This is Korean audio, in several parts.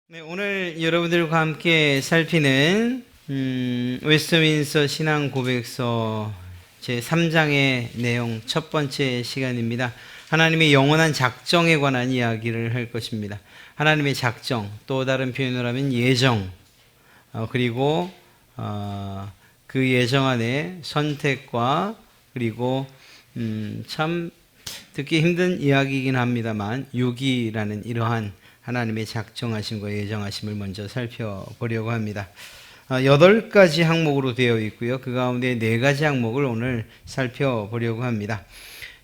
네, 오늘 여러분들과 함께 살피는 웨스트민스터 신앙 고백서 제3장의 내용 첫 번째 시간입니다. 하나님의 영원한 작정에 관한 이야기를 할 것입니다. 하나님의 작정, 또 다른 표현을 하면 예정, 그리고 그 예정 안에 선택과 그리고 참 듣기 힘든 이야기이긴 합니다만 유기라는 이러한 하나님의 작정하심과 예정하심을 먼저 살펴보려고 합니다. 8가지 항목으로 되어 있고요. 그 가운데 4가지 항목을 오늘 살펴보려고 합니다.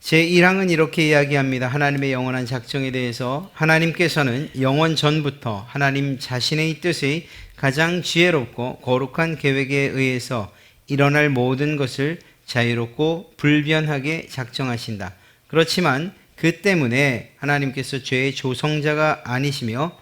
제1항은 이렇게 이야기합니다. 하나님의 영원한 작정에 대해서 하나님께서는 영원 전부터 하나님 자신의 뜻의 가장 지혜롭고 거룩한 계획에 의해서 일어날 모든 것을 자유롭고 불변하게 작정하신다. 그렇지만 그 때문에 하나님께서 죄의 조성자가 아니시며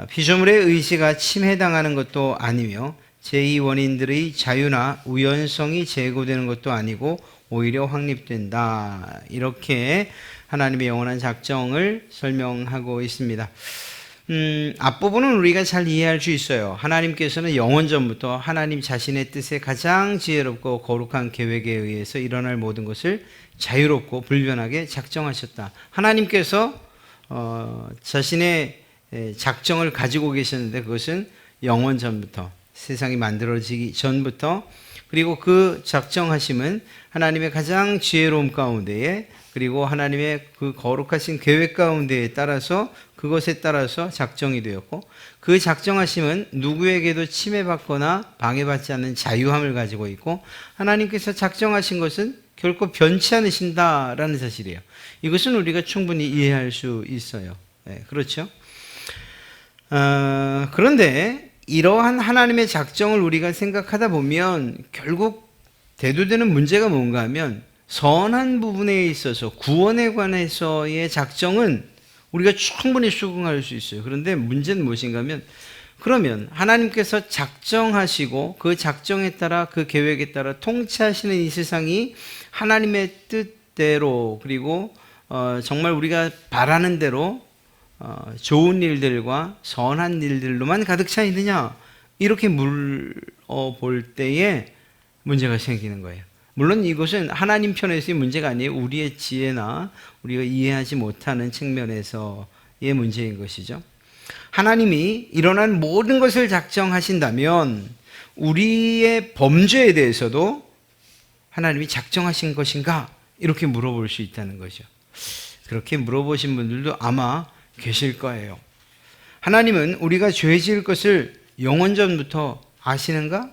피조물의 의지가 침해당하는 것도 아니며 제2 원인들의 자유나 우연성이 제고되는 것도 아니고 오히려 확립된다. 이렇게 하나님의 영원한 작정을 설명하고 있습니다. 앞부분은 우리가 잘 이해할 수 있어요. 하나님께서는 영원전부터 하나님 자신의 뜻에 가장 지혜롭고 거룩한 계획에 의해서 일어날 모든 것을 자유롭고 불변하게 작정하셨다. 하나님께서 자신의 작정을 가지고 계셨는데 그것은 영원전부터, 세상이 만들어지기 전부터, 그리고 그 작정하심은 하나님의 가장 지혜로움 가운데에, 그리고 하나님의 그 거룩하신 계획 가운데에 따라서, 그것에 따라서 작정이 되었고, 그 작정하심은 누구에게도 침해받거나 방해받지 않는 자유함을 가지고 있고, 하나님께서 작정하신 것은 결코 변치 않으신다라는 사실이에요. 이것은 우리가 충분히 이해할 수 있어요. 네, 그렇죠? 그런데 이러한 하나님의 작정을 우리가 생각하다 보면 결국 대두되는 문제가 뭔가 하면, 선한 부분에 있어서 구원에 관해서의 작정은 우리가 충분히 수긍할 수 있어요. 그런데 문제는 무엇인가 하면, 그러면 하나님께서 작정하시고 그 작정에 따라, 그 계획에 따라 통치하시는 이 세상이 하나님의 뜻대로, 그리고 정말 우리가 바라는 대로 좋은 일들과 선한 일들로만 가득 차 있느냐, 이렇게 물어볼 때에 문제가 생기는 거예요. 물론 이것은 하나님 편에서의 문제가 아니에요. 우리의 지혜나 우리가 이해하지 못하는 측면에서의 문제인 것이죠. 하나님이 일어난 모든 것을 작정하신다면 우리의 범죄에 대해서도 하나님이 작정하신 것인가? 이렇게 물어볼 수 있다는 거죠. 그렇게 물어보신 분들도 아마 계실 거예요. 하나님은 우리가 죄 지을 것을 영원전부터 아시는가?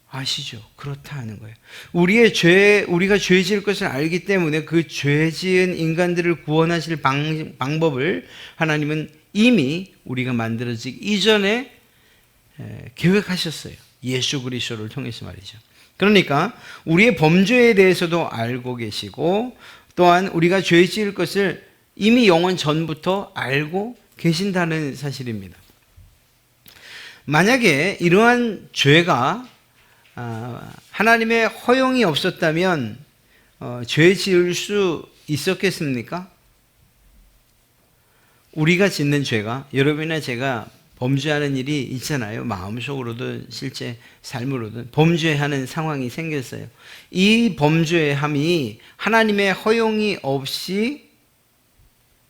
아시죠. 그렇다 하는 거예요. 우리가 죄 지을 것을 알기 때문에 그 죄 지은 인간들을 구원하실 방법을 하나님은 이미 우리가 만들어지기 이전에 계획하셨어요. 예수 그리스도를 통해서 말이죠. 그러니까 우리의 범죄에 대해서도 알고 계시고, 또한 우리가 죄 지을 것을 이미 영원 전부터 알고 계신다는 사실입니다. 만약에 이러한 죄가 하나님의 허용이 없었다면 죄 지을 수 있었겠습니까? 우리가 짓는 죄가, 여러분이나 제가 범죄하는 일이 있잖아요. 마음속으로든 실제 삶으로든 범죄하는 상황이 생겼어요. 이 범죄함이 하나님의 허용이 없이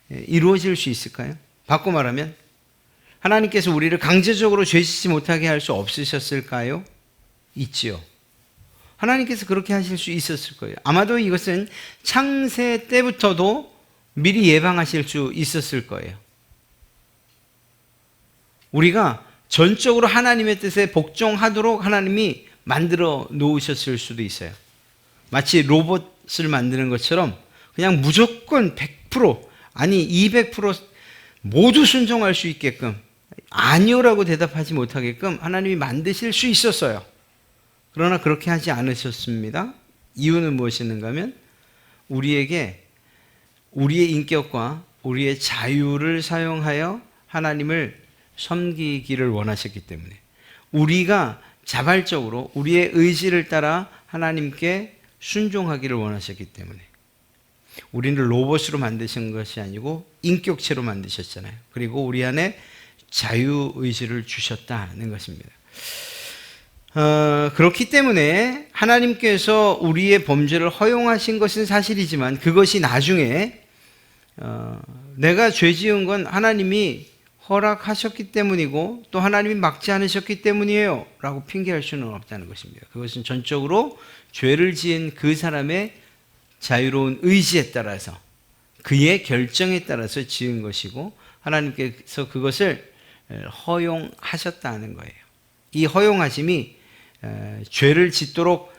이루어질 수 있을까요? 바꿔 말하면 하나님께서 우리를 강제적으로 죄짓지 못하게 할 수 없으셨을까요? 있지요. 하나님께서 그렇게 하실 수 있었을 거예요. 아마도 이것은 창세 때부터도 미리 예방하실 수 있었을 거예요. 우리가 전적으로 하나님의 뜻에 복종하도록 하나님이 만들어 놓으셨을 수도 있어요. 마치 로봇을 만드는 것처럼 그냥 무조건 100%, 아니 200% 모두 순종할 수 있게끔, 아니요라고 대답하지 못하게끔 하나님이 만드실 수 있었어요. 그러나 그렇게 하지 않으셨습니다. 이유는 무엇이었는가 하면 우리에게 우리의 인격과 우리의 자유를 사용하여 하나님을 섬기기를 원하셨기 때문에, 우리가 자발적으로 우리의 의지를 따라 하나님께 순종하기를 원하셨기 때문에, 우리를 로봇으로 만드신 것이 아니고 인격체로 만드셨잖아요. 그리고 우리 안에 자유의지를 주셨다는 것입니다. 그렇기 때문에 하나님께서 우리의 범죄를 허용하신 것은 사실이지만 그것이 나중에 내가 죄 지은 건 하나님이 허락하셨기 때문이고 또 하나님이 막지 않으셨기 때문이에요 라고 핑계할 수는 없다는 것입니다. 그것은 전적으로 죄를 지은 그 사람의 자유로운 의지에 따라서 그의 결정에 따라서 지은 것이고 하나님께서 그것을 허용하셨다는 거예요. 이 허용하심이 죄를 짓도록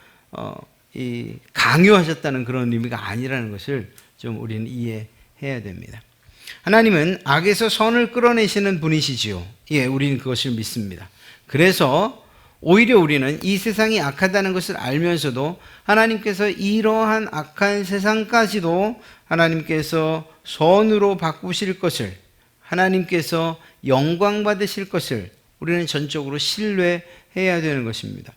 강요하셨다는 그런 의미가 아니라는 것을 좀 우리는 이해해야 됩니다. 하나님은 악에서 선을 끌어내시는 분이시지요. 예, 우리는 그것을 믿습니다. 그래서 오히려 우리는 이 세상이 악하다는 것을 알면서도 하나님께서 이러한 악한 세상까지도 하나님께서 선으로 바꾸실 것을, 하나님께서 영광 받으실 것을 우리는 전적으로 신뢰해야 되는 것입니다.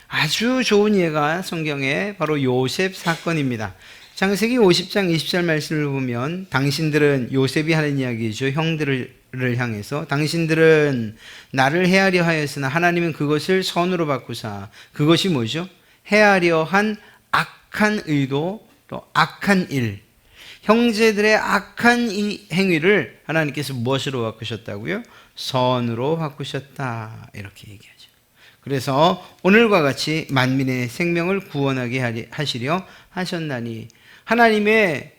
아주 좋은 예가 성경에 바로 요셉 사건입니다. 창세기 50장 20절 말씀을 보면 당신들은, 요셉이 하는 이야기죠. 형들을 향해서 당신들은 나를 해하려 하였으나 하나님은 그것을 선으로 바꾸사. 그것이 뭐죠? 해하려 한 악한 의도, 또 악한 일, 형제들의 악한 이 행위를 하나님께서 무엇으로 바꾸셨다고요? 선으로 바꾸셨다, 이렇게 얘기하죠. 그래서 오늘과 같이 만민의 생명을 구원하게 하시려 하셨나니, 하나님의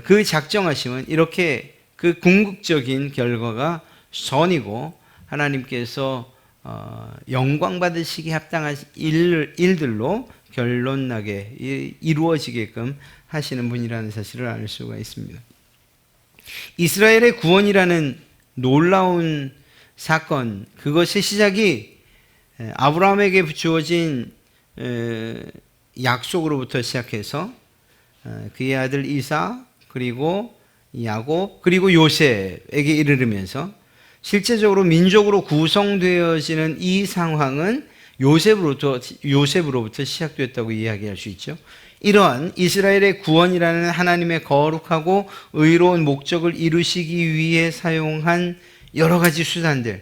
그 작정하심은 이렇게 그 궁극적인 결과가 선이고 하나님께서 영광 받으시기 합당한 일들로 결론나게 이루어지게끔 하시는 분이라는 사실을 알 수가 있습니다. 이스라엘의 구원이라는 놀라운 사건, 그것의 시작이 아브라함에게 주어진 약속으로부터 시작해서 그의 아들 이삭, 그리고 야곱, 그리고 요셉에게 이르르면서 실제적으로 민족으로 구성되어지는 이 상황은 요셉으로부터 시작됐다고 이야기할 수 있죠. 이러한 이스라엘의 구원이라는 하나님의 거룩하고 의로운 목적을 이루시기 위해 사용한 여러 가지 수단들,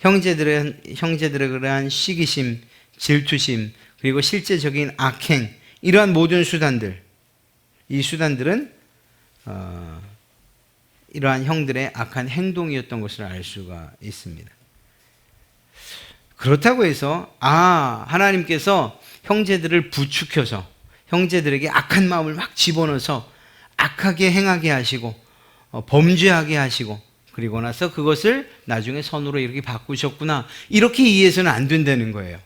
형제들의 그러한 시기심, 질투심, 그리고 실제적인 악행, 이러한 모든 수단들, 이 수단들은 이러한 형들의 악한 행동이었던 것을 알 수가 있습니다. 그렇다고 해서 하나님께서 형제들을 부추켜서 형제들에게 악한 마음을 막 집어넣어서 악하게 행하게 하시고 범죄하게 하시고 그리고 나서 그것을 나중에 선으로 이렇게 바꾸셨구나, 이렇게 이해해서는 안 된다는 거예요.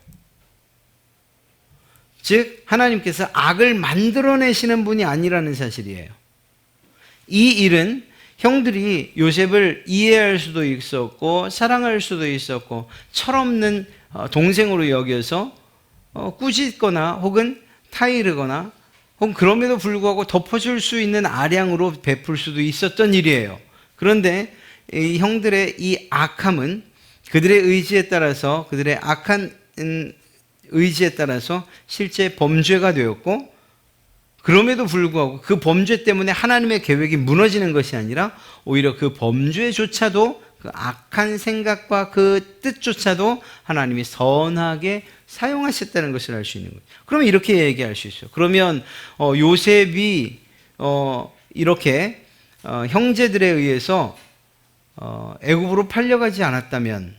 즉 하나님께서 악을 만들어내시는 분이 아니라는 사실이에요. 이 일은 형들이 요셉을 이해할 수도 있었고 사랑할 수도 있었고 철없는 동생으로 여겨서 꾸짖거나 혹은 타이르거나 혹은 그럼에도 불구하고 덮어줄 수 있는 아량으로 베풀 수도 있었던 일이에요. 그런데 이 형들의 이 악함은 그들의 의지에 따라서, 그들의 악한 의지에 따라서 실제 범죄가 되었고, 그럼에도 불구하고 그 범죄 때문에 하나님의 계획이 무너지는 것이 아니라 오히려 그 범죄조차도, 그 악한 생각과 그 뜻조차도 하나님이 선하게 사용하셨다는 것을 알 수 있는 거예요. 그러면 이렇게 얘기할 수 있어요. 그러면 요셉이 이렇게 형제들에 의해서 애굽으로 팔려가지 않았다면,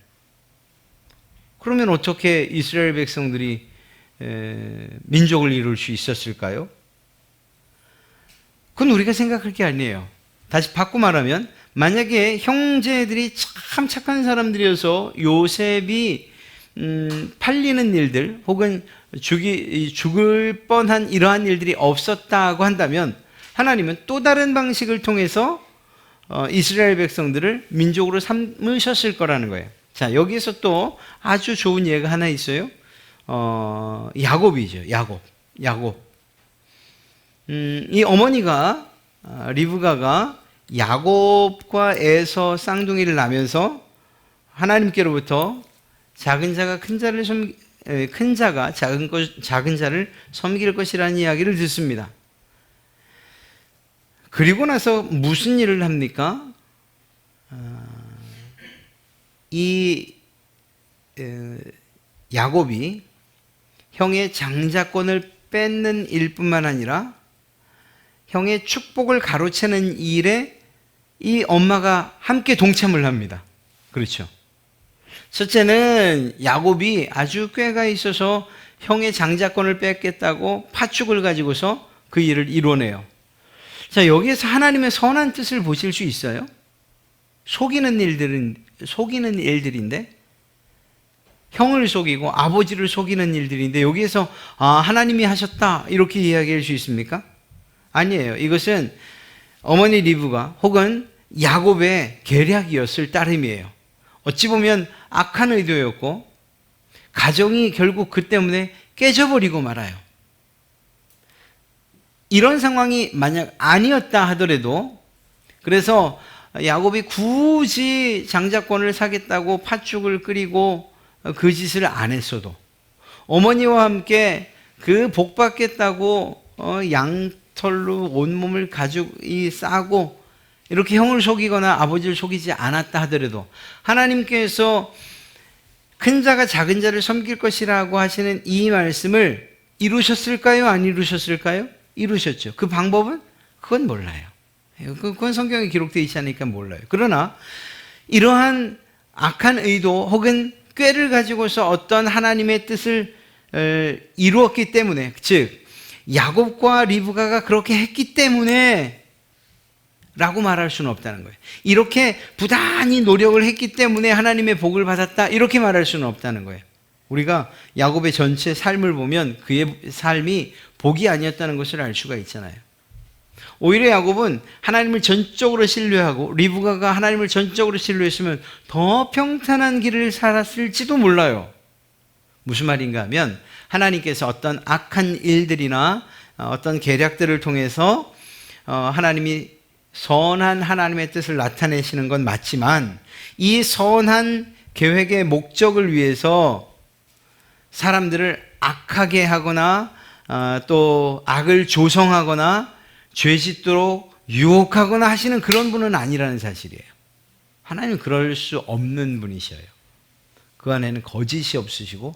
그러면 어떻게 이스라엘 백성들이 민족을 이룰 수 있었을까요? 그건 우리가 생각할 게 아니에요. 다시 바꿔 말하면, 만약에 형제들이 참 착한 사람들이어서 요셉이 팔리는 일들 혹은 죽을 뻔한 이러한 일들이 없었다고 한다면 하나님은 또 다른 방식을 통해서 이스라엘 백성들을 민족으로 삼으셨을 거라는 거예요. 자, 여기서 또 아주 좋은 예가 하나 있어요. 야곱이죠. 야곱. 이 어머니가 리브가가 야곱과 에서 쌍둥이를 낳으면서 하나님께로부터 작은 자가 작은 자를 섬길 것이라는 이야기를 듣습니다. 그리고 나서 무슨 일을 합니까? 이 야곱이 형의 장자권을 뺏는 일뿐만 아니라 형의 축복을 가로채는 일에 이 엄마가 함께 동참을 합니다. 그렇죠. 첫째는 야곱이 아주 꾀가 있어서 형의 장자권을 뺏겠다고 파축을 가지고서 그 일을 이뤄내요. 자, 여기에서 하나님의 선한 뜻을 보실 수 있어요? 속이는 일들인데, 형을 속이고 아버지를 속이는 일들인데, 여기에서 하나님이 하셨다 이렇게 이야기할 수 있습니까? 아니에요. 이것은 어머니 리브가 혹은 야곱의 계략이었을 따름이에요. 어찌 보면 악한 의도였고 가정이 결국 그 때문에 깨져버리고 말아요. 이런 상황이 만약 아니었다 하더라도, 그래서 야곱이 굳이 장자권을 사겠다고 팥죽을 끓이고 그 짓을 안 했어도, 어머니와 함께 그 복 받겠다고 양털로 온몸을 가죽이 싸고 이렇게 형을 속이거나 아버지를 속이지 않았다 하더라도, 하나님께서 큰 자가 작은 자를 섬길 것이라고 하시는 이 말씀을 이루셨을까요? 안 이루셨을까요? 이루셨죠. 그 방법은? 그건 몰라요. 그건 성경에 기록되어 있지 않으니까 몰라요. 그러나 이러한 악한 의도 혹은 꾀를 가지고서 어떤 하나님의 뜻을 이루었기 때문에, 즉 야곱과 리브가가 그렇게 했기 때문에 라고 말할 수는 없다는 거예요. 이렇게 부단히 노력을 했기 때문에 하나님의 복을 받았다 이렇게 말할 수는 없다는 거예요. 우리가 야곱의 전체 삶을 보면 그의 삶이 복이 아니었다는 것을 알 수가 있잖아요. 오히려 야곱은 하나님을 전적으로 신뢰하고 리브가가 하나님을 전적으로 신뢰했으면 더 평탄한 길을 살았을지도 몰라요. 무슨 말인가 하면, 하나님께서 어떤 악한 일들이나 어떤 계략들을 통해서 하나님이 선한 하나님의 뜻을 나타내시는 건 맞지만, 이 선한 계획의 목적을 위해서 사람들을 악하게 하거나 또 악을 조성하거나 죄 짓도록 유혹하거나 하시는 그런 분은 아니라는 사실이에요. 하나님은 그럴 수 없는 분이셔요. 그 안에는 거짓이 없으시고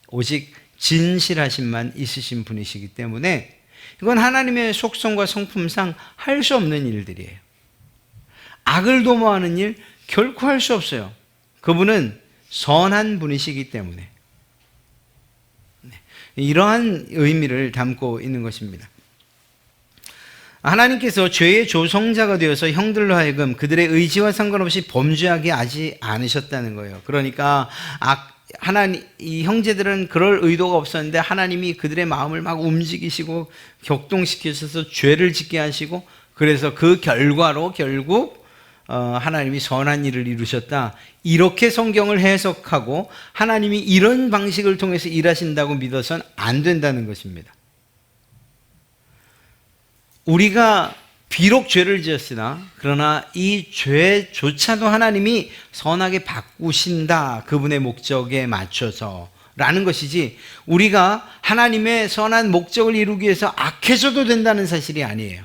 오직 진실하심만 있으신 분이시기 때문에 이건 하나님의 속성과 성품상 할 수 없는 일들이에요. 악을 도모하는 일 결코 할 수 없어요. 그분은 선한 분이시기 때문에. 이러한 의미를 담고 있는 것입니다. 하나님께서 죄의 조성자가 되어서 형들로 하여금 그들의 의지와 상관없이 범죄하게 하지 않으셨다는 거예요. 그러니까 이 형제들은 그럴 의도가 없었는데 하나님이 그들의 마음을 막 움직이시고 격동시키셔서 죄를 짓게 하시고, 그래서 그 결과로 결국 하나님이 선한 일을 이루셨다, 이렇게 성경을 해석하고 하나님이 이런 방식을 통해서 일하신다고 믿어서는 안 된다는 것입니다. 우리가 비록 죄를 지었으나 그러나 이 죄조차도 하나님이 선하게 바꾸신다, 그분의 목적에 맞춰서 라는 것이지, 우리가 하나님의 선한 목적을 이루기 위해서 악해져도 된다는 사실이 아니에요.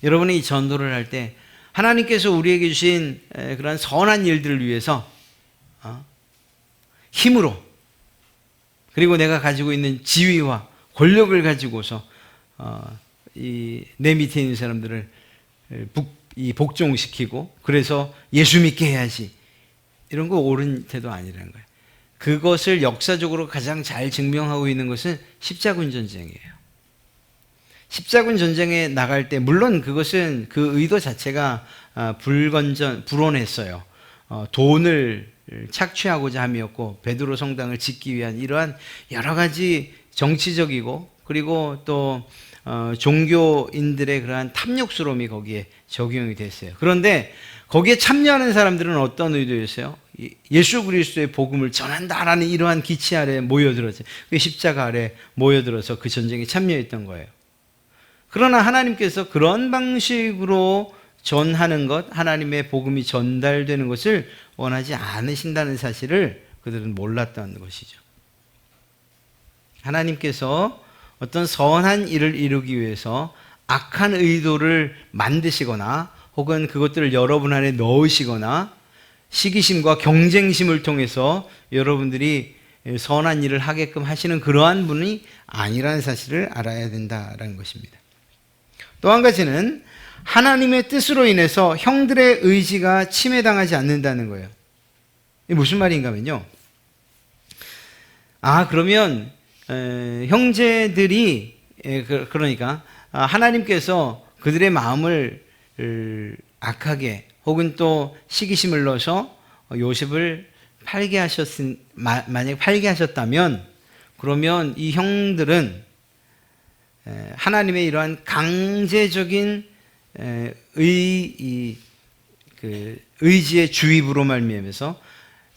여러분이 전도를 할 때 하나님께서 우리에게 주신 그런 선한 일들을 위해서 힘으로, 그리고 내가 가지고 있는 지위와 권력을 가지고서 내 밑에 있는 사람들을 복종시키고 그래서 예수 믿게 해야지, 이런 거 옳은 태도 아니라는 거예요. 그것을 역사적으로 가장 잘 증명하고 있는 것은 십자군 전쟁이에요. 십자군 전쟁에 나갈 때, 물론 그것은 그 의도 자체가 불온했어요. 돈을 착취하고자 함이었고, 베드로 성당을 짓기 위한 이러한 여러 가지 정치적이고 그리고 또 종교인들의 그러한 탐욕스러움이 거기에 적용이 됐어요. 그런데 거기에 참여하는 사람들은 어떤 의도였어요? 예수 그리스도의 복음을 전한다라는 이러한 기치 아래 모여들었어요. 그 십자가 아래 모여들어서 그 전쟁에 참여했던 거예요. 그러나 하나님께서 그런 방식으로 전하는 것, 하나님의 복음이 전달되는 것을 원하지 않으신다는 사실을 그들은 몰랐다는 것이죠. 하나님께서 어떤 선한 일을 이루기 위해서 악한 의도를 만드시거나 혹은 그것들을 여러분 안에 넣으시거나 시기심과 경쟁심을 통해서 여러분들이 선한 일을 하게끔 하시는 그러한 분이 아니라는 사실을 알아야 된다는 것입니다. 또 한 가지는 하나님의 뜻으로 인해서 형들의 의지가 침해당하지 않는다는 거예요. 이게 무슨 말인가 하면요. 그러면 형제들이 그러니까 하나님께서 그들의 마음을 악하게 혹은 또 시기심을 넣어서 요셉을 만약에 팔게 하셨다면 그러면 이 형들은 하나님의 이러한 강제적인 의지의 주입으로 말미암아서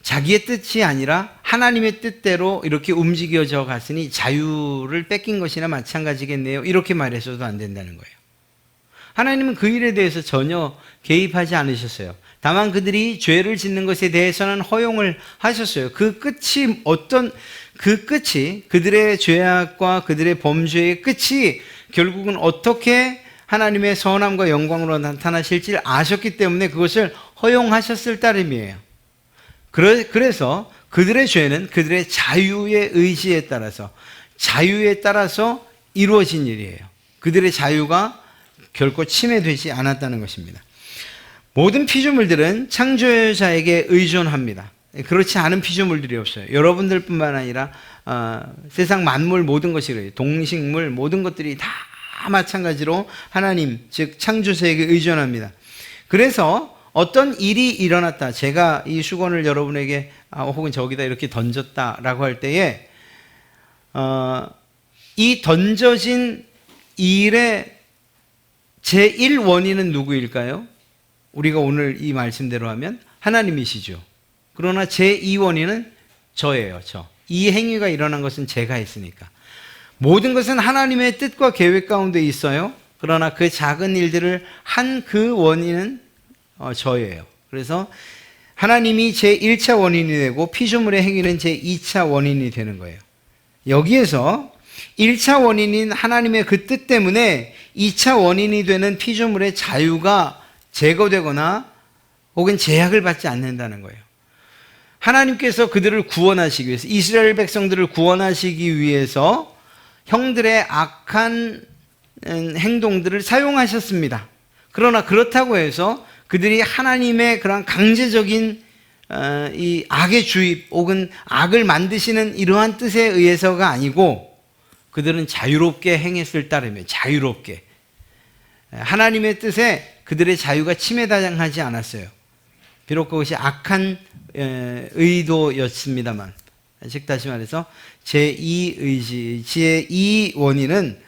자기의 뜻이 아니라 하나님의 뜻대로 이렇게 움직여져 갔으니 자유를 뺏긴 것이나 마찬가지겠네요. 이렇게 말해서도 안 된다는 거예요. 하나님은 그 일에 대해서 전혀 개입하지 않으셨어요. 다만 그들이 죄를 짓는 것에 대해서는 허용을 하셨어요. 그 끝이 그들의 죄악과 그들의 범죄의 끝이 결국은 어떻게 하나님의 선함과 영광으로 나타나실지를 아셨기 때문에 그것을 허용하셨을 따름이에요. 그래서 그들의 죄는 그들의 자유의 의지에 따라서 자유에 따라서 이루어진 일이에요. 그들의 자유가 결코 침해되지 않았다는 것입니다. 모든 피조물들은 창조자에게 의존합니다. 그렇지 않은 피조물들이 없어요. 여러분들뿐만 아니라 세상 만물 모든 것이 그래요. 동식물 모든 것들이 다 마찬가지로 하나님 즉 창조자에게 의존합니다. 그래서 어떤 일이 일어났다. 제가 이 수건을 여러분에게 혹은 저기다 이렇게 던졌다라고 할 때에 이 던져진 일의 제1 원인은 누구일까요? 우리가 오늘 이 말씀대로 하면 하나님이시죠. 그러나 제2 원인은 저예요. 이 행위가 일어난 것은 제가 했으니까. 모든 것은 하나님의 뜻과 계획 가운데 있어요. 그러나 그 작은 일들을 한 그 원인은 저예요. 그래서 하나님이 제1차 원인이 되고 피조물의 행위는 제2차 원인이 되는 거예요. 여기에서 1차 원인인 하나님의 그 뜻 때문에 2차 원인이 되는 피조물의 자유가 제거되거나 혹은 제약을 받지 않는다는 거예요. 하나님께서 그들을 구원하시기 위해서 이스라엘 백성들을 구원하시기 위해서 형들의 악한 행동들을 사용하셨습니다. 그러나 그렇다고 해서 그들이 하나님의 그런 강제적인 이 악의 주입 혹은 악을 만드시는 이러한 뜻에 의해서가 아니고 그들은 자유롭게 행했을 따름에 자유롭게 하나님의 뜻에 그들의 자유가 침해당하지 않았어요. 비록 그것이 악한 의도였습니다만 즉 다시 말해서 제2 원인은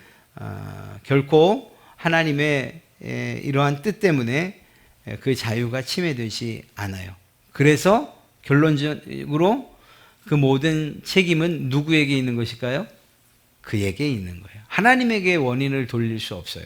결코 하나님의 이러한 뜻 때문에 그 자유가 침해되지 않아요. 그래서 결론적으로 그 모든 책임은 누구에게 있는 것일까요? 그에게 있는 거예요. 하나님에게 원인을 돌릴 수 없어요.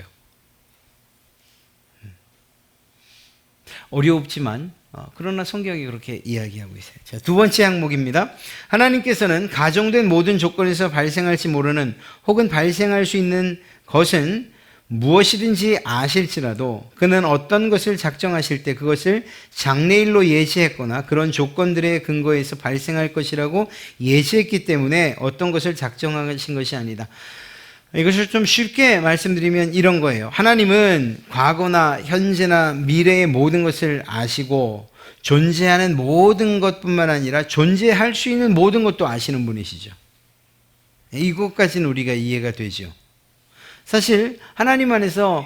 어렵지만 그러나 성경이 그렇게 이야기하고 있어요. 자, 두 번째 항목입니다. 하나님께서는 가정된 모든 조건에서 발생할지 모르는 혹은 발생할 수 있는 것은 무엇이든지 아실지라도 그는 어떤 것을 작정하실 때 그것을 장래일로 예시했거나 그런 조건들의 근거에서 발생할 것이라고 예시했기 때문에 어떤 것을 작정하신 것이 아니다. 이것을 좀 쉽게 말씀드리면 이런 거예요. 하나님은 과거나 현재나 미래의 모든 것을 아시고 존재하는 모든 것뿐만 아니라 존재할 수 있는 모든 것도 아시는 분이시죠. 이것까지는 우리가 이해가 되죠. 사실 하나님 안에서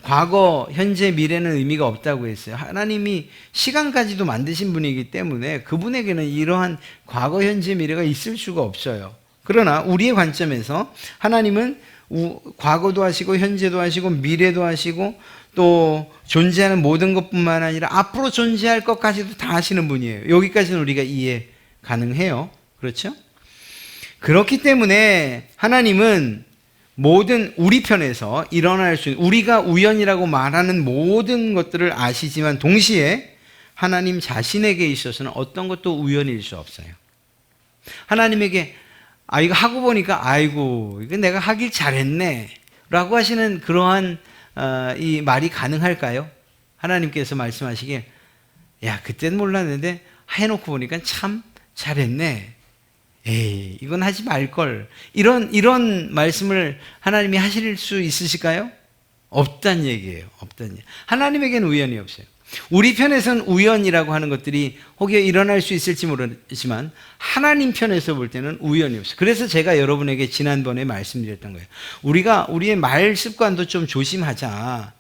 과거, 현재, 미래는 의미가 없다고 했어요. 하나님이 시간까지도 만드신 분이기 때문에 그분에게는 이러한 과거, 현재, 미래가 있을 수가 없어요. 그러나 우리의 관점에서 하나님은 과거도 하시고 현재도 하시고 미래도 하시고 또 존재하는 모든 것뿐만 아니라 앞으로 존재할 것까지도 다 하시는 분이에요. 여기까지는 우리가 이해 가능해요. 그렇죠? 그렇기 때문에 하나님은 모든 우리 편에서 일어날 수 있는 우리가 우연이라고 말하는 모든 것들을 아시지만 동시에 하나님 자신에게 있어서는 어떤 것도 우연일 수 없어요. 하나님에게 이거 하고 보니까 아이고 이거 내가 하길 잘했네 라고 하시는 그러한 이 말이 가능할까요? 하나님께서 말씀하시길 야 그때는 몰랐는데 해놓고 보니까 참 잘했네. 에이 이건 하지 말걸. 이런 말씀을 하나님이 하실 수 있으실까요? 없단 얘기예요. 없단 얘기. 하나님에게는 우연이 없어요. 우리 편에서는 우연이라고 하는 것들이 혹여 일어날 수 있을지 모르지만 하나님 편에서 볼 때는 우연이 없어요. 그래서 제가 여러분에게 지난번에 말씀드렸던 거예요. 우리가 우리의 말 습관도 좀 조심하자.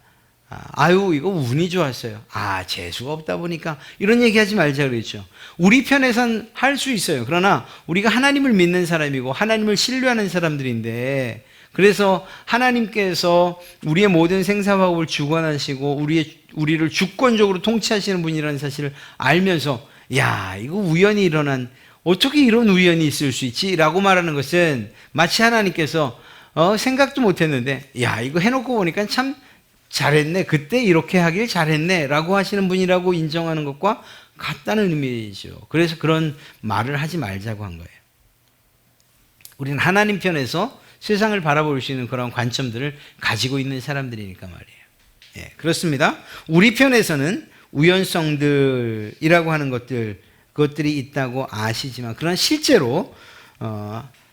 이거 운이 좋았어요. 재수가 없다 보니까 이런 얘기하지 말자 그랬죠. 우리 편에선 할 수 있어요. 그러나 우리가 하나님을 믿는 사람이고 하나님을 신뢰하는 사람들인데 그래서 하나님께서 우리의 모든 생사화복을 주관하시고 우리를 주권적으로 통치하시는 분이라는 사실을 알면서 이거 우연히 일어난 어떻게 이런 우연이 있을 수 있지? 라고 말하는 것은 마치 하나님께서 생각도 못했는데 이거 해놓고 보니까 참 잘했네. 그때 이렇게 하길 잘했네. 라고 하시는 분이라고 인정하는 것과 같다는 의미죠. 그래서 그런 말을 하지 말자고 한 거예요. 우리는 하나님 편에서 세상을 바라볼 수 있는 그런 관점들을 가지고 있는 사람들이니까 말이에요. 그렇습니다. 우리 편에서는 우연성들이라고 하는 그것들이 있다고 아시지만 그러나 실제로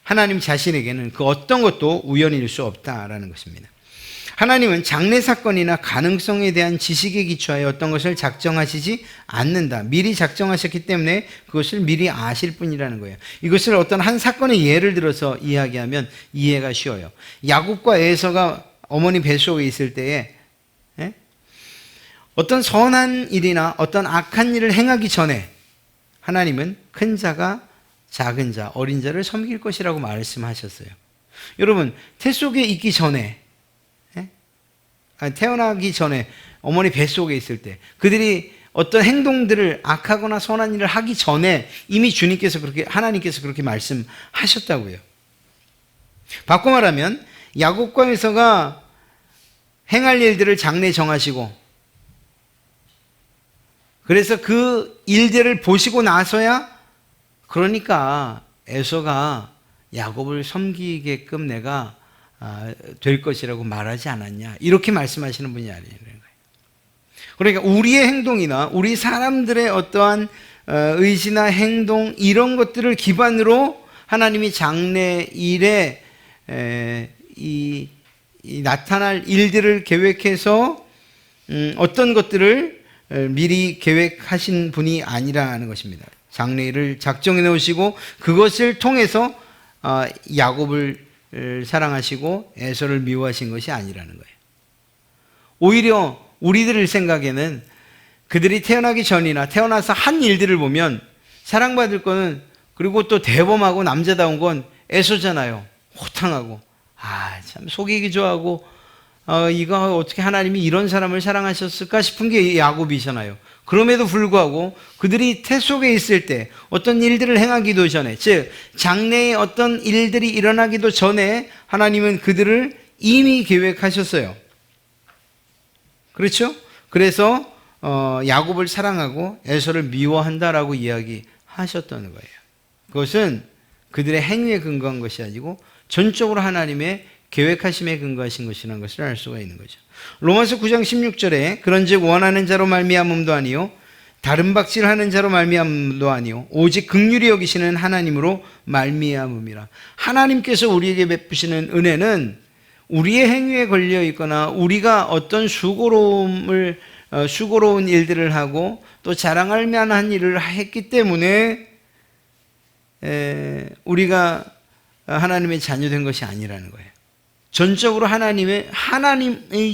하나님 자신에게는 그 어떤 것도 우연일 수 없다라는 것입니다. 하나님은 장래 사건이나 가능성에 대한 지식에 기초하여 어떤 것을 작정하시지 않는다. 미리 작정하셨기 때문에 그것을 미리 아실 뿐이라는 거예요. 이것을 어떤 한 사건의 예를 들어서 이야기하면 이해가 쉬워요. 야곱과 에서가 어머니 뱃속에 있을 때에 어떤 선한 일이나 어떤 악한 일을 행하기 전에 하나님은 큰 자가 작은 자, 어린 자를 섬길 것이라고 말씀하셨어요. 여러분, 태 속에 있기 전에 태어나기 전에 어머니 뱃속에 있을 때 그들이 어떤 행동들을 악하거나 선한 일을 하기 전에 이미 하나님께서 그렇게 말씀하셨다고요. 바꿔 말하면 야곱과 에서가 행할 일들을 장래 정하시고 그래서 그 일들을 보시고 나서야 그러니까 에서가 야곱을 섬기게끔 내가 될 것이라고 말하지 않았냐 이렇게 말씀하시는 분이 아니라는 거예요. 그러니까 우리의 행동이나 우리 사람들의 어떠한 의지나 행동 이런 것들을 기반으로 하나님이 장래 일에 이 나타날 일들을 계획해서 어떤 것들을 미리 계획하신 분이 아니라는 것입니다. 장래 일을 작정해 놓으시고 그것을 통해서 야곱을 사랑하시고 에서를 미워하신 것이 아니라는 거예요. 오히려 우리들 생각에는 그들이 태어나기 전이나 태어나서 한 일들을 보면 사랑받을 거는 그리고 또 대범하고 남자다운 건 에서잖아요. 호탕하고 참 속이기 좋아하고 이거 어떻게 하나님이 이런 사람을 사랑하셨을까 싶은 게 야곱이잖아요. 그럼에도 불구하고 그들이 태 속에 있을 때 어떤 일들을 행하기도 전에 즉 장래에 어떤 일들이 일어나기도 전에 하나님은 그들을 이미 계획하셨어요. 그렇죠? 그래서 야곱을 사랑하고 에서를 미워한다라고 이야기하셨던 거예요. 그것은 그들의 행위에 근거한 것이 아니고 전적으로 하나님의 계획하심에 근거하신 것이라는 것을 알 수가 있는 거죠. 로마서 9장 16절에 그런즉 원하는 자로 말미암음도 아니요 다른 박질하는 자로 말미암음도 아니요 오직 긍휼히 여기시는 하나님으로 말미암음이라. 하나님께서 우리에게 베푸시는 은혜는 우리의 행위에 걸려 있거나 우리가 어떤 수고로운 일들을 하고 또 자랑할 만한 일을 했기 때문에 우리가 하나님의 자녀된 것이 아니라는 거예요. 전적으로 하나님의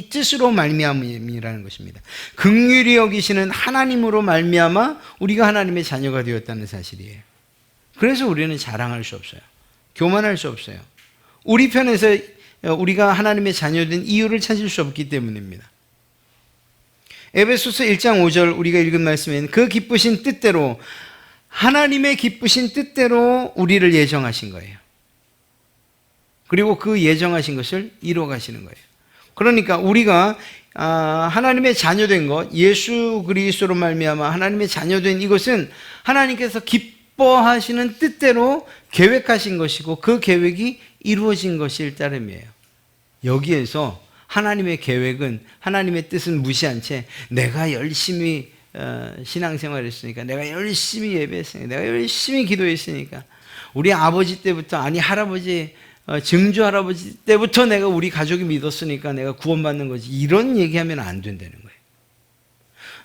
뜻으로 말미암음이라는 것입니다. 긍휼히 여기시는 하나님으로 말미암아 우리가 하나님의 자녀가 되었다는 사실이에요. 그래서 우리는 자랑할 수 없어요. 교만할 수 없어요. 우리 편에서 우리가 하나님의 자녀된 이유를 찾을 수 없기 때문입니다. 에베소서 1장 5절 우리가 읽은 말씀에는 그 기쁘신 뜻대로 하나님의 기쁘신 뜻대로 우리를 예정하신 거예요. 그리고 그 예정하신 것을 이루어 가시는 거예요. 그러니까 우리가 하나님의 자녀된 것, 예수 그리스도로 말미암아 하나님의 자녀된 이것은 하나님께서 기뻐하시는 뜻대로 계획하신 것이고 그 계획이 이루어진 것일 따름이에요. 여기에서 하나님의 계획은, 하나님의 뜻은 무시한 채 내가 열심히 신앙생활을 했으니까, 내가 열심히 예배했으니까, 내가 열심히 기도했으니까, 우리 아버지 때부터, 아니 할아버지, 증조 할아버지 때부터 내가 우리 가족이 믿었으니까 내가 구원받는 거지, 이런 얘기하면 안 된다는 거예요.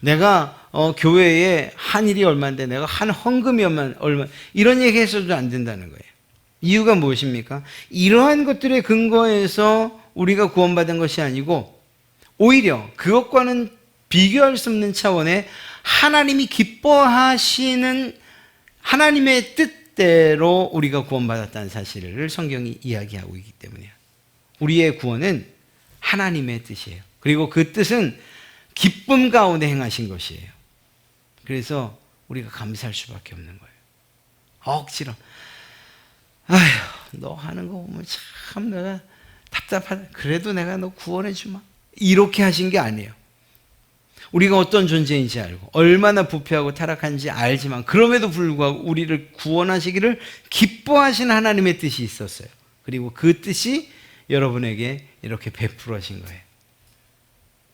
내가 교회에 한 일이 얼마인데 내가 한 헌금이 얼마, 이런 얘기 해서도 안 된다는 거예요. 이유가 무엇입니까? 이러한 것들의 근거에서 우리가 구원받은 것이 아니고 오히려 그것과는 비교할 수 없는 차원의 하나님이 기뻐하시는 하나님의 뜻대로 우리가 구원받았다는 사실을 성경이 이야기하고 있기 때문이에요. 우리의 구원은 하나님의 뜻이에요. 그리고 그 뜻은 기쁨 가운데 행하신 것이에요. 그래서 우리가 감사할 수밖에 없는 거예요. 억지로 아휴, 너 하는 거 보면 참 내가 답답하다. 그래도 내가 너 구원해 주마. 이렇게 하신 게 아니에요. 우리가 어떤 존재인지 알고 얼마나 부패하고 타락한지 알지만 그럼에도 불구하고 우리를 구원하시기를 기뻐하신 하나님의 뜻이 있었어요. 그리고 그 뜻이 여러분에게 이렇게 베풀어진 거예요.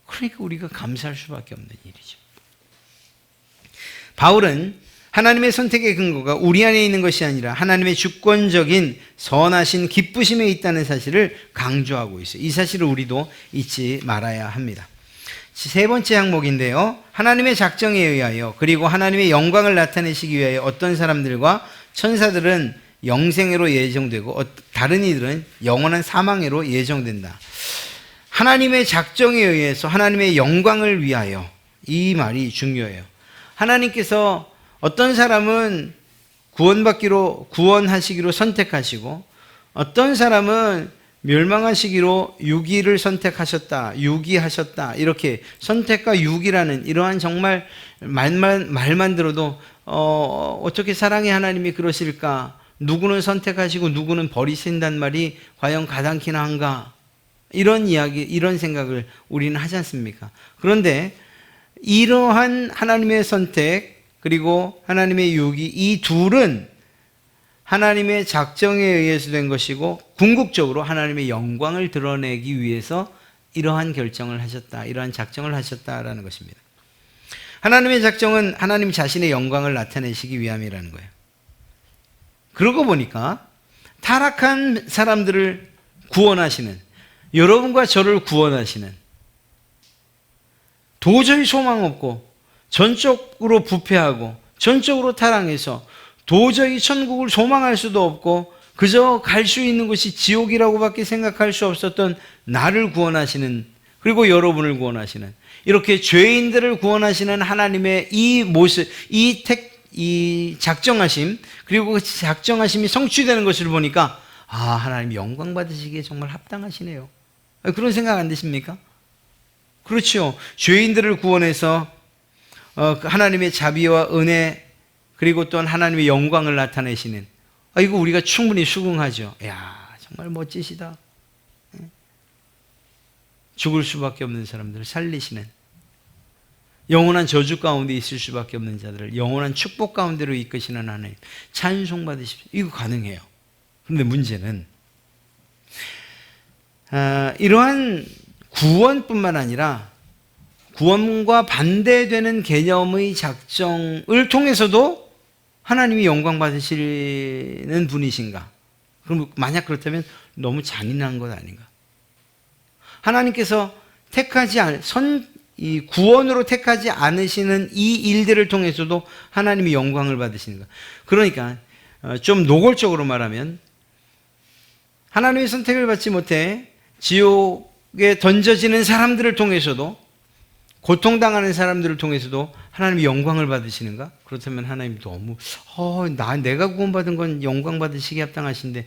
그러니까 우리가 감사할 수밖에 없는 일이죠. 바울은 하나님의 선택의 근거가 우리 안에 있는 것이 아니라 하나님의 주권적인 선하신 기쁘심에 있다는 사실을 강조하고 있어요. 이 사실을 우리도 잊지 말아야 합니다. 세 번째 항목인데요. 하나님의 작정에 의하여 그리고 하나님의 영광을 나타내시기 위하여 어떤 사람들과 천사들은 영생애로 예정되고 다른 이들은 영원한 사망애로 예정된다. 하나님의 작정에 의해서 하나님의 영광을 위하여, 이 말이 중요해요. 하나님께서 어떤 사람은 구원하시기로 선택하시고 어떤 사람은 멸망하시기로 유기를 선택하셨다, 유기하셨다, 이렇게 선택과 유기라는 이러한 정말 말만 들어도 어떻게 사랑의 하나님이 그러실까? 누구는 선택하시고 누구는 버리신단 말이 과연 가당키나 한가? 이런 이야기, 이런 생각을 우리는 하지 않습니까? 그런데 이러한 하나님의 선택 그리고 하나님의 유기, 이 둘은 하나님의 작정에 의해서 된 것이고 궁극적으로 하나님의 영광을 드러내기 위해서 이러한 결정을 하셨다, 이러한 작정을 하셨다라는 것입니다. 하나님의 작정은 하나님 자신의 영광을 나타내시기 위함이라는 거예요. 그러고 보니까 타락한 사람들을 구원하시는, 여러분과 저를 구원하시는, 도저히 소망 없고 전적으로 부패하고 전적으로 타락해서 도저히 천국을 소망할 수도 없고 그저 갈 수 있는 곳이 지옥이라고밖에 생각할 수 없었던 나를 구원하시는, 그리고 여러분을 구원하시는, 이렇게 죄인들을 구원하시는 하나님의 이 모습, 이 작정하심, 그리고 그 작정하심이 성취되는 것을 보니까 하나님 영광 받으시기에 정말 합당하시네요. 그런 생각 안 드십니까? 그렇죠. 죄인들을 구원해서 하나님의 자비와 은혜 그리고 또한 하나님의 영광을 나타내시는, 이거 우리가 충분히 수긍하죠. 야, 정말 멋지시다. 죽을 수밖에 없는 사람들을 살리시는, 영원한 저주 가운데 있을 수밖에 없는 자들을 영원한 축복 가운데로 이끄시는 하나님, 찬송 받으십시오. 이거 가능해요. 그런데 문제는 이러한 구원뿐만 아니라 구원과 반대되는 개념의 작정을 통해서도 하나님이 영광 받으시는 분이신가? 그럼 만약 그렇다면 너무 잔인한 것 아닌가? 하나님께서 이 구원으로 택하지 않으시는 이 일들을 통해서도 하나님이 영광을 받으시는가? 그러니까 좀 노골적으로 말하면 하나님의 선택을 받지 못해 지옥에 던져지는 사람들을 통해서도, 고통당하는 사람들을 통해서도 하나님이 영광을 받으시는가? 그렇다면 하나님이 너무 내가 구원받은 건 영광 받으시기 합당하신데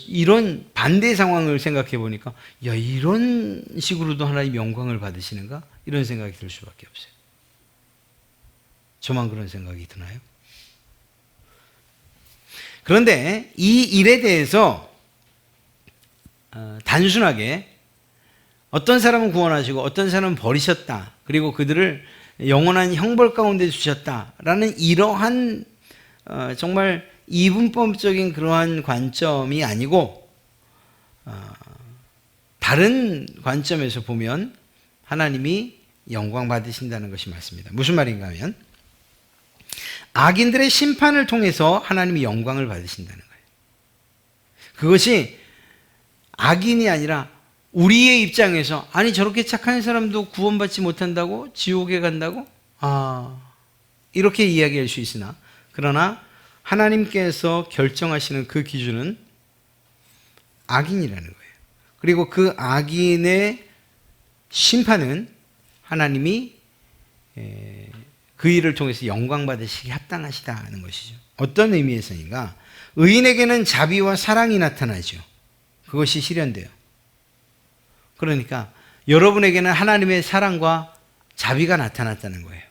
이런 반대 상황을 생각해 보니까 이런 식으로도 하나님이 영광을 받으시는가? 이런 생각이 들 수밖에 없어요. 저만 그런 생각이 드나요? 그런데 이 일에 대해서 단순하게 어떤 사람은 구원하시고 어떤 사람은 버리셨다, 그리고 그들을 영원한 형벌 가운데 두셨다라는 이러한 정말 이분법적인 그러한 관점이 아니고 다른 관점에서 보면 하나님이 영광 받으신다는 것이 맞습니다. 무슨 말인가 하면 악인들의 심판을 통해서 하나님이 영광을 받으신다는 거예요. 그것이 악인이 아니라 우리의 입장에서 아니 저렇게 착한 사람도 구원받지 못한다고? 지옥에 간다고? 이렇게 이야기할 수 있으나 그러나 하나님께서 결정하시는 그 기준은 악인이라는 거예요. 그리고 그 악인의 심판은 하나님이 그 일을 통해서 영광 받으시기 합당하시다는 것이죠. 어떤 의미에서인가? 의인에게는 자비와 사랑이 나타나죠. 그것이 실현돼요. 그러니까 여러분에게는 하나님의 사랑과 자비가 나타났다는 거예요.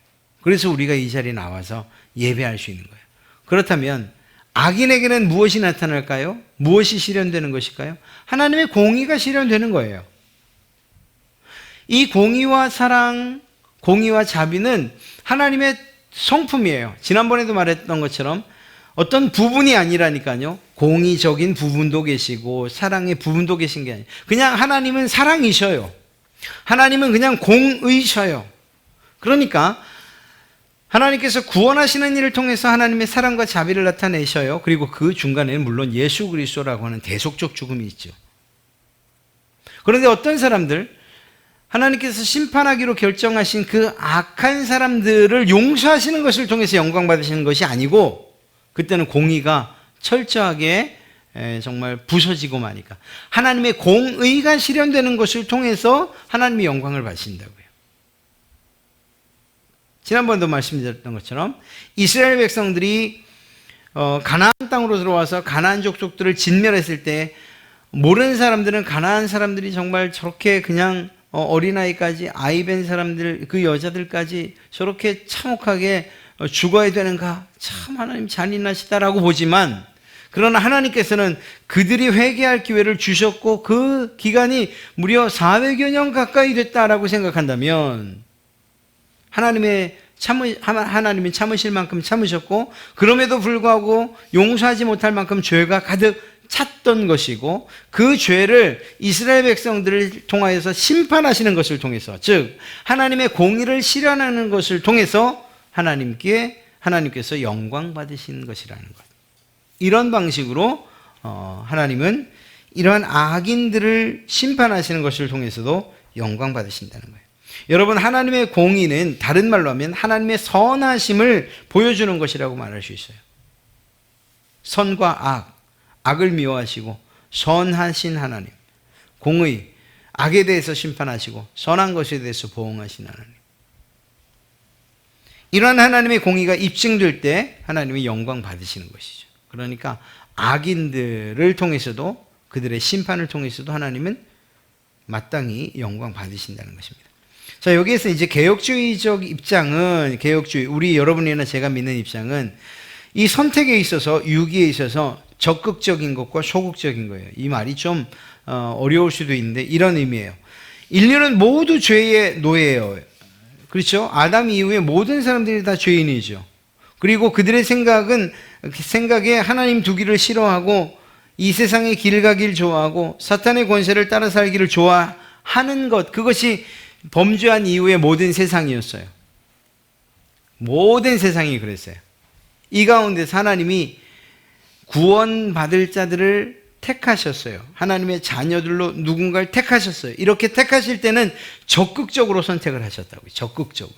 그래서 우리가 이 자리에 나와서 예배할 수 있는 거예요. 그렇다면 악인에게는 무엇이 나타날까요? 무엇이 실현되는 것일까요? 하나님의 공의가 실현되는 거예요. 이 공의와 사랑, 공의와 자비는 하나님의 성품이에요. 지난번에도 말했던 것처럼 어떤 부분이 아니라니까요. 공의적인 부분도 계시고 사랑의 부분도 계신 게 아니에요. 그냥 하나님은 사랑이셔요. 하나님은 그냥 공의셔요. 그러니까 하나님께서 구원하시는 일을 통해서 하나님의 사랑과 자비를 나타내셔요. 그리고 그 중간에는 물론 예수 그리스도라고 하는 대속적 죽음이 있죠. 그런데 어떤 사람들, 하나님께서 심판하기로 결정하신 그 악한 사람들을 용서하시는 것을 통해서 영광 받으시는 것이 아니고 그때는 공의가 철저하게 정말 부서지고 마니까 하나님의 공의가 실현되는 것을 통해서 하나님의 영광을 받으신다고요. 지난번도 말씀드렸던 것처럼 이스라엘 백성들이 가나안 땅으로 들어와서 가나안 족속들을 진멸했을 때 모르는 사람들은 가나안 사람들이 정말 저렇게 그냥 어린아이까지 아이 벤 사람들 그 여자들까지 저렇게 참혹하게 죽어야 되는가? 참 하나님 잔인하시다라고 보지만 그러나 하나님께서는 그들이 회개할 기회를 주셨고 그 기간이 무려 400여 년 가까이 됐다라고 생각한다면 하나님은 참으실 만큼 참으셨고 그럼에도 불구하고 용서하지 못할 만큼 죄가 가득 찼던 것이고 그 죄를 이스라엘 백성들을 통하여서 심판하시는 것을 통해서 즉 하나님의 공의를 실현하는 것을 통해서 하나님께서 영광 받으시는 것이라는 것. 이런 방식으로 하나님은 이러한 악인들을 심판하시는 것을 통해서도 영광 받으신다는 거예요. 여러분 하나님의 공의는 다른 말로 하면 하나님의 선하심을 보여주는 것이라고 말할 수 있어요. 선과 악을 미워하시고 선하신 하나님, 공의, 악에 대해서 심판하시고 선한 것에 대해서 보응하신 하나님. 이러한 하나님의 공의가 입증될 때 하나님이 영광 받으시는 것이죠. 그러니까 악인들을 통해서도 그들의 심판을 통해서도 하나님은 마땅히 영광 받으신다는 것입니다. 자, 여기에서 이제 개혁주의적 입장은 우리 여러분이나 제가 믿는 입장은 이 선택에 있어서 유기에 있어서 적극적인 것과 소극적인 거예요. 이 말이 좀 어려울 수도 있는데 이런 의미예요. 인류는 모두 죄의 노예예요. 그렇죠? 아담 이후에 모든 사람들이 다 죄인이죠. 그리고 그들의 생각에 하나님 두기를 싫어하고 이 세상의 길 가길 좋아하고 사탄의 권세를 따라 살기를 좋아하는 것, 그것이 범죄한 이후의 모든 세상이었어요. 모든 세상이 그랬어요. 이 가운데서 하나님이 구원받을 자들을 택하셨어요. 하나님의 자녀들로 누군가를 택하셨어요. 이렇게 택하실 때는 적극적으로 선택을 하셨다고요. 적극적으로.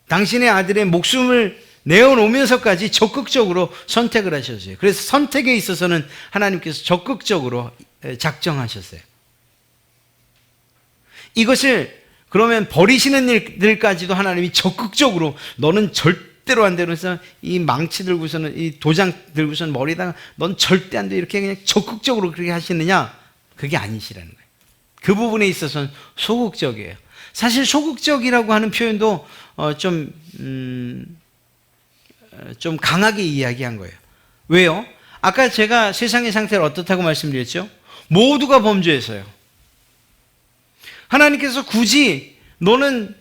당신의 아들의 목숨을 내어놓으면서까지 적극적으로 선택을 하셨어요. 그래서 선택에 있어서는 하나님께서 적극적으로 작정하셨어요. 이것을 그러면 버리시는 일들까지도 하나님이 적극적으로 너는 절대로 안 돼. 그래서 이 망치 들고서는 이 도장 들고서는 머리다가 넌 절대 안 돼. 이렇게 그냥 적극적으로 그렇게 하시느냐? 그게 아니시라는 거예요. 그 부분에 있어서는 소극적이에요. 사실 소극적이라고 하는 표현도 좀 강하게 이야기한 거예요. 왜요? 아까 제가 세상의 상태를 어떻다고 말씀드렸죠? 모두가 범죄했어요. 하나님께서 굳이 너는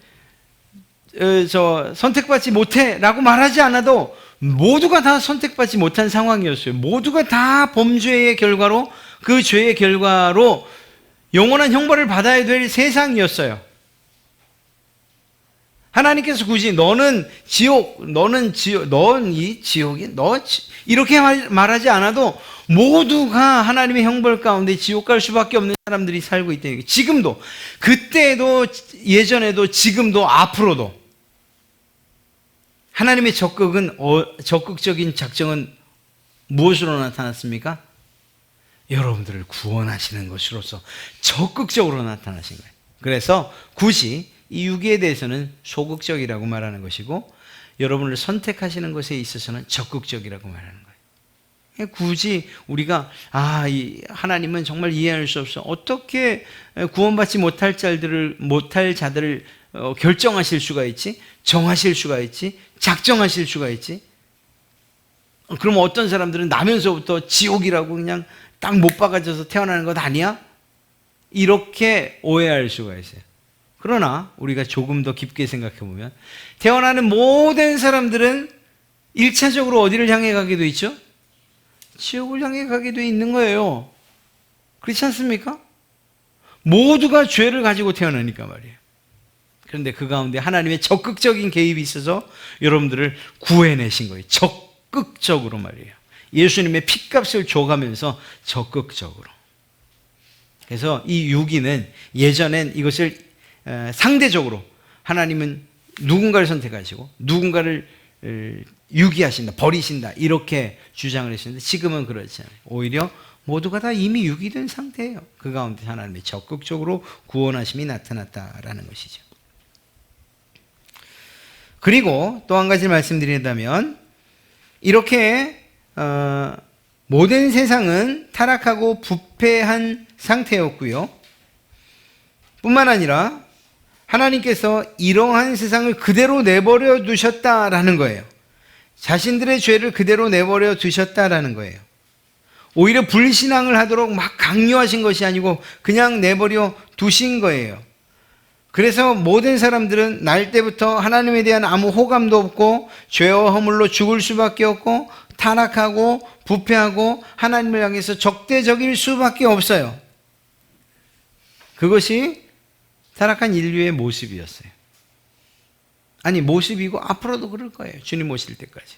선택받지 못해 라고 말하지 않아도 모두가 다 선택받지 못한 상황이었어요. 모두가 다 범죄의 결과로, 그 죄의 결과로 영원한 형벌을 받아야 될 세상이었어요. 하나님께서 굳이 너는 지옥, 넌 이 지옥이, 이렇게 말하지 않아도 모두가 하나님의 형벌 가운데 지옥 갈 수밖에 없는 사람들이 살고 있다는 거예요. 지금도, 그때도, 예전에도, 지금도, 앞으로도. 하나님의 적극적인 작정은 무엇으로 나타났습니까? 여러분들을 구원하시는 것으로서 적극적으로 나타나신 거예요. 그래서 굳이 이 유기에 대해서는 소극적이라고 말하는 것이고, 여러분을 선택하시는 것에 있어서는 적극적이라고 말하는 거예요. 굳이 우리가 하나님은 정말 이해할 수 없어, 어떻게 구원받지 못할 자들을 결정하실 수가 있지? 정하실 수가 있지? 작정하실 수가 있지? 그럼 어떤 사람들은 나면서부터 지옥이라고 그냥 딱 못 박아져서 태어나는 것 아니야? 이렇게 오해할 수가 있어요. 그러나 우리가 조금 더 깊게 생각해 보면, 태어나는 모든 사람들은 1차적으로 어디를 향해 가게 돼 있죠? 지옥을 향해 가게 돼 있는 거예요. 그렇지 않습니까? 모두가 죄를 가지고 태어나니까 말이에요. 그런데 그 가운데 하나님의 적극적인 개입이 있어서 여러분들을 구해내신 거예요. 적극적으로 말이에요. 예수님의 핏값을 줘가면서 적극적으로. 그래서 이 유기는, 예전엔 이것을 상대적으로 하나님은 누군가를 선택하시고 누군가를 유기하신다, 버리신다, 이렇게 주장을 했었는데, 지금은 그렇지 않아요. 오히려 모두가 다 이미 유기된 상태예요. 그 가운데 하나님의 적극적으로 구원하심이 나타났다라는 것이죠. 그리고 또 한 가지 말씀드린다면, 이렇게 모든 세상은 타락하고 부패한 상태였고요. 뿐만 아니라 하나님께서 이러한 세상을 그대로 내버려 두셨다라는 거예요. 자신들의 죄를 그대로 내버려 두셨다라는 거예요. 오히려 불신앙을 하도록 막 강요하신 것이 아니고 그냥 내버려 두신 거예요. 그래서 모든 사람들은 날 때부터 하나님에 대한 아무 호감도 없고 죄와 허물로 죽을 수밖에 없고 타락하고 부패하고 하나님을 향해서 적대적일 수밖에 없어요. 그것이 타락한 인류의 모습이었어요. 아니, 모습이고 앞으로도 그럴 거예요. 주님 오실 때까지.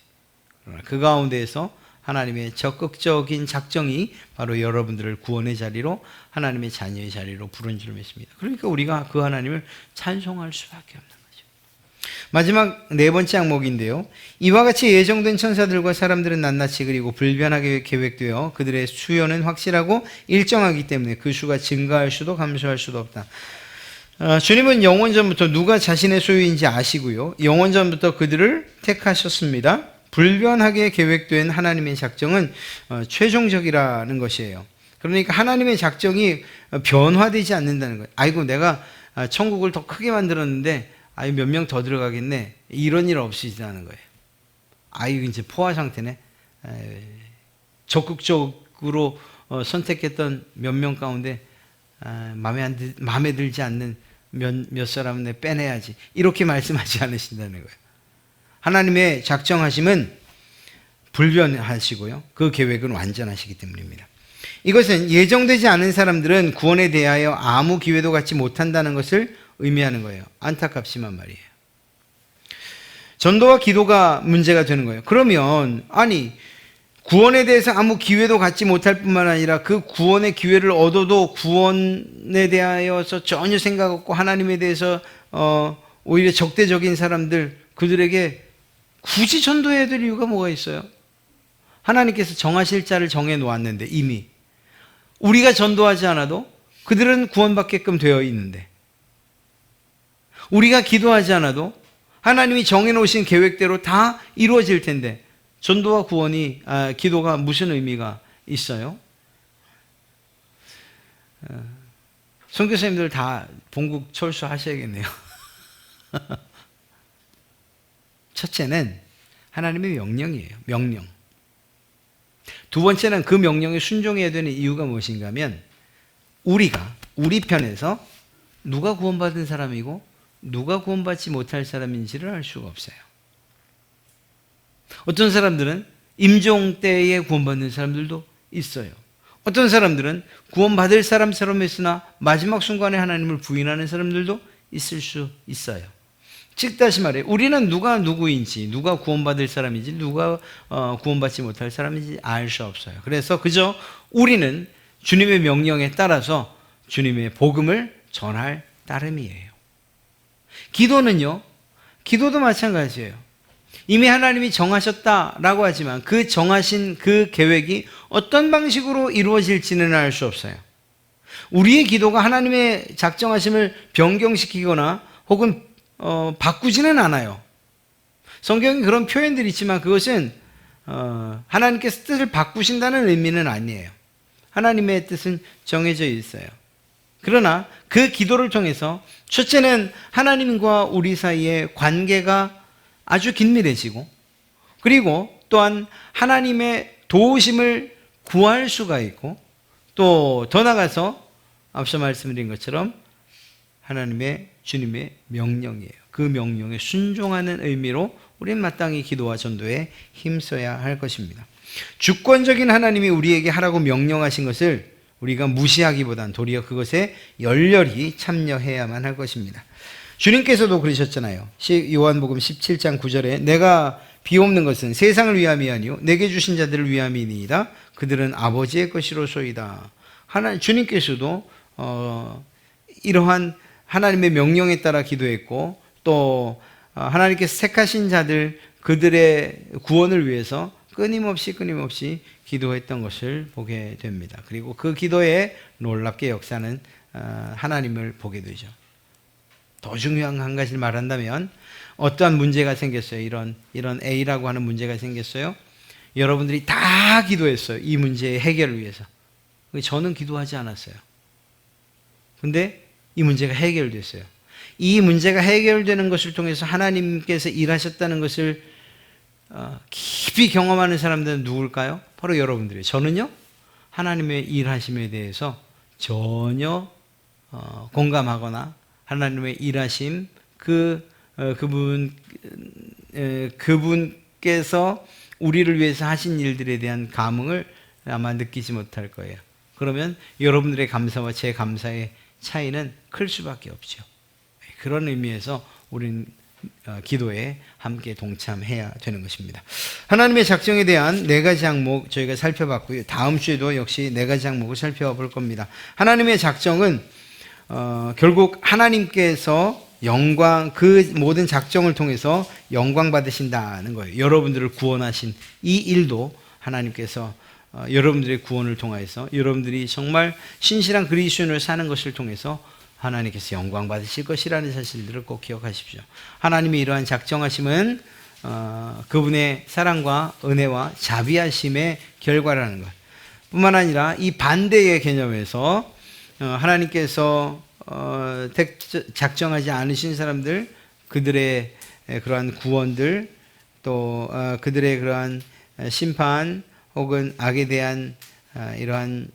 그러나 그 가운데에서 하나님의 적극적인 작정이 바로 여러분들을 구원의 자리로, 하나님의 자녀의 자리로 부른 줄 믿습니다. 그러니까 우리가 그 하나님을 찬송할 수밖에 없는 거죠. 마지막 네 번째 항목인데요. 이와 같이 예정된 천사들과 사람들은 낱낱이 그리고 불변하게 계획되어 그들의 수요는 확실하고 일정하기 때문에 그 수가 증가할 수도 감소할 수도 없다. 주님은 영원전부터 누가 자신의 소유인지 아시고요. 영원전부터 그들을 택하셨습니다. 불변하게 계획된 하나님의 작정은 최종적이라는 것이에요. 그러니까 하나님의 작정이 변화되지 않는다는 거예요. 아이고, 내가 천국을 더 크게 만들었는데 몇 명 더 들어가겠네, 이런 일 없으시다는 거예요. 아이고, 이제 포화 상태네. 적극적으로 선택했던 몇 명 가운데 마음에 들지 않는 몇 사람은 빼내야지, 이렇게 말씀하지 않으신다는 거예요. 하나님의 작정하심은 불변하시고요. 그 계획은 완전하시기 때문입니다. 이것은 예정되지 않은 사람들은 구원에 대하여 아무 기회도 갖지 못한다는 것을 의미하는 거예요. 안타깝지만 말이에요. 전도와 기도가 문제가 되는 거예요. 그러면 구원에 대해서 아무 기회도 갖지 못할 뿐만 아니라 그 구원의 기회를 얻어도 구원에 대하여서 전혀 생각 없고 하나님에 대해서 오히려 적대적인 사람들, 그들에게 굳이 전도해야 될 이유가 뭐가 있어요? 하나님께서 정하실 자를 정해 놓았는데, 이미 우리가 전도하지 않아도 그들은 구원받게끔 되어 있는데, 우리가 기도하지 않아도 하나님이 정해 놓으신 계획대로 다 이루어질 텐데, 전도와 기도가 무슨 의미가 있어요? 선교사님들 다 본국 철수하셔야겠네요. 첫째는 하나님의 명령이에요. 명령. 두 번째는 그 명령에 순종해야 되는 이유가 무엇인가 하면, 우리 편에서 누가 구원받은 사람이고 누가 구원받지 못할 사람인지를 알 수가 없어요. 어떤 사람들은 임종 때에 구원받는 사람들도 있어요. 어떤 사람들은 구원받을 사람처럼 했으나 마지막 순간에 하나님을 부인하는 사람들도 있을 수 있어요. 즉 다시 말해 우리는 누가 누구인지, 누가 구원받을 사람인지, 누가 구원받지 못할 사람인지 알 수 없어요. 그래서 그저 우리는 주님의 명령에 따라서 주님의 복음을 전할 따름이에요. 기도는요, 기도도 마찬가지예요. 이미 하나님이 정하셨다라고 하지만 그 정하신 그 계획이 어떤 방식으로 이루어질지는 알 수 없어요. 우리의 기도가 하나님의 작정하심을 변경시키거나 혹은 바꾸지는 않아요. 성경에 그런 표현들이 있지만 그것은 하나님께서 뜻을 바꾸신다는 의미는 아니에요. 하나님의 뜻은 정해져 있어요. 그러나 그 기도를 통해서 첫째는 하나님과 우리 사이의 관계가 아주 긴밀해지고, 그리고 또한 하나님의 도우심을 구할 수가 있고, 또 더 나아가서 앞서 말씀드린 것처럼 하나님의 주님의 명령이에요. 그 명령에 순종하는 의미로 우리는 마땅히 기도와 전도에 힘써야 할 것입니다. 주권적인 하나님이 우리에게 하라고 명령하신 것을 우리가 무시하기보단 도리어 그것에 열렬히 참여해야만 할 것입니다. 주님께서도 그러셨잖아요. 요한복음 17장 9절에 내가 비옵는 것은 세상을 위함이 아니요 내게 주신 자들을 위함이니이다. 그들은 아버지의 것이로소이다. 주님께서도 이러한 하나님의 명령에 따라 기도했고, 또 하나님께서 택하신 자들 그들의 구원을 위해서 끊임없이 기도했던 것을 보게 됩니다. 그리고 그 기도에 놀랍게 역사는 하나님을 보게 되죠. 더 중요한 한 가지를 말한다면 어떠한 문제가 생겼어요. 이런 A라고 하는 문제가 생겼어요. 여러분들이 다 기도했어요. 이 문제의 해결을 위해서. 저는 기도하지 않았어요. 근데 이 문제가 해결됐어요. 이 문제가 해결되는 것을 통해서 하나님께서 일하셨다는 것을 깊이 경험하는 사람들은 누굴까요? 바로 여러분들이에요. 저는요, 하나님의 일하심에 대해서 전혀 공감하거나 하나님의 일하심, 그분께서 우리를 위해서 하신 일들에 대한 감흥을 아마 느끼지 못할 거예요. 그러면 여러분들의 감사와 제 감사의 차이는 클 수밖에 없죠. 그런 의미에서 우리는 기도에 함께 동참해야 되는 것입니다. 하나님의 작정에 대한 네 가지 항목 저희가 살펴봤고요. 다음 주에도 역시 네 가지 항목을 살펴볼 겁니다. 하나님의 작정은 결국 하나님께서 그 모든 작정을 통해서 영광 받으신다는 거예요. 여러분들을 구원하신 이 일도 하나님께서 여러분들의 구원을 통해서 여러분들이 정말 신실한 그리스도인을 사는 것을 통해서 하나님께서 영광 받으실 것이라는 사실들을 꼭 기억하십시오. 하나님의 이러한 작정하심은 그분의 사랑과 은혜와 자비하심의 결과라는 것 뿐만 아니라 이 반대의 개념에서 하나님께서 작정하지 않으신 사람들, 그들의 그러한 구원들, 또 그들의 그러한 심판 혹은 악에 대한 이러한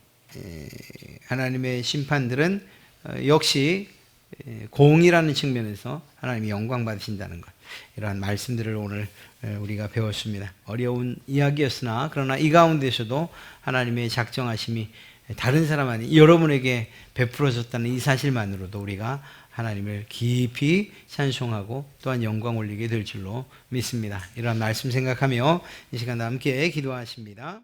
하나님의 심판들은 역시 공이라는 측면에서 하나님이 영광 받으신다는 것, 이러한 말씀들을 오늘 우리가 배웠습니다. 어려운 이야기였으나 그러나 이 가운데서도 하나님의 작정하심이 다른 사람 아닌 여러분에게 베풀어졌다는 이 사실만으로도 우리가 하나님을 깊이 찬송하고 또한 영광 올리게 될 줄로 믿습니다. 이러한 말씀 생각하며 이 시간 함께 기도하십니다.